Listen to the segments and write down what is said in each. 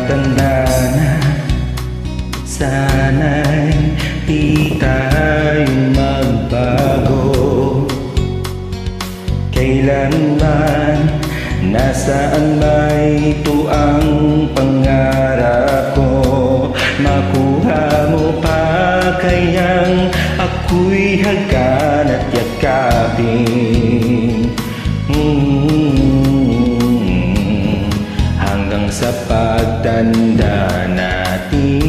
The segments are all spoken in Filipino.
Tumatanda na, sana'y di tayo magbago. Kailanman, nasaan ba ito ang pangarap ko? Makuha mo pa kayang ako'y hagan at yakapin, hanggang sa pagtanda natin.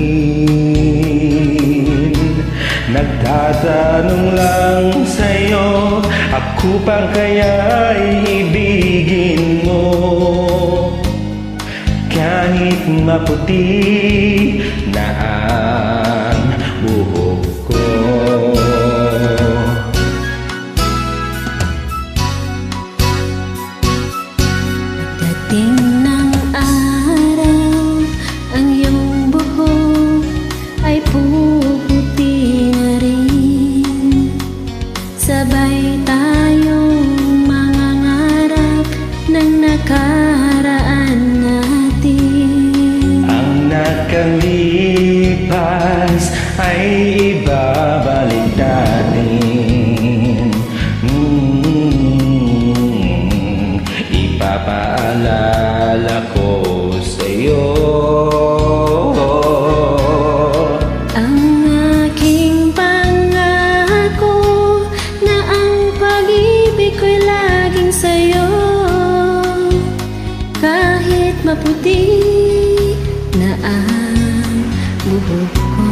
Nagtatanong lang sa'yo, ako pa kaya'y ibigin mo? Kahit maputi na ang buhok ko. Pagdating ng araw, ang iyong buhok ay puputi na rin. Sabay tayong mangangarap ng nakaraan natin. Ang nakalipas ay ibabalik natin. Ipapaalala ko sa'yo Ang aking pangako na ang pag-ibig ko'y laging sa'yo. Kahit maputi na ang buhok ko.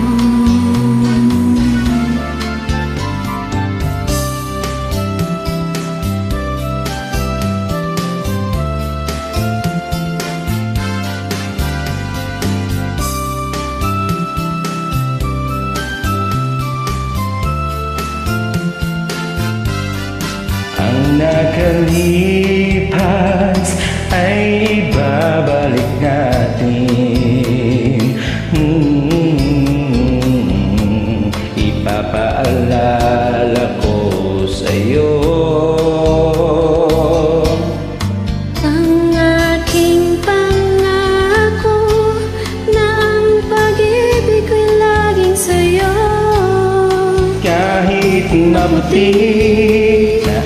Ang nakalipas ay ibabalik natin. Ipapaalala ko sa'yo Ang aking pangako na ang pag-ibig ko'y laging sa'yo. kahit maputi na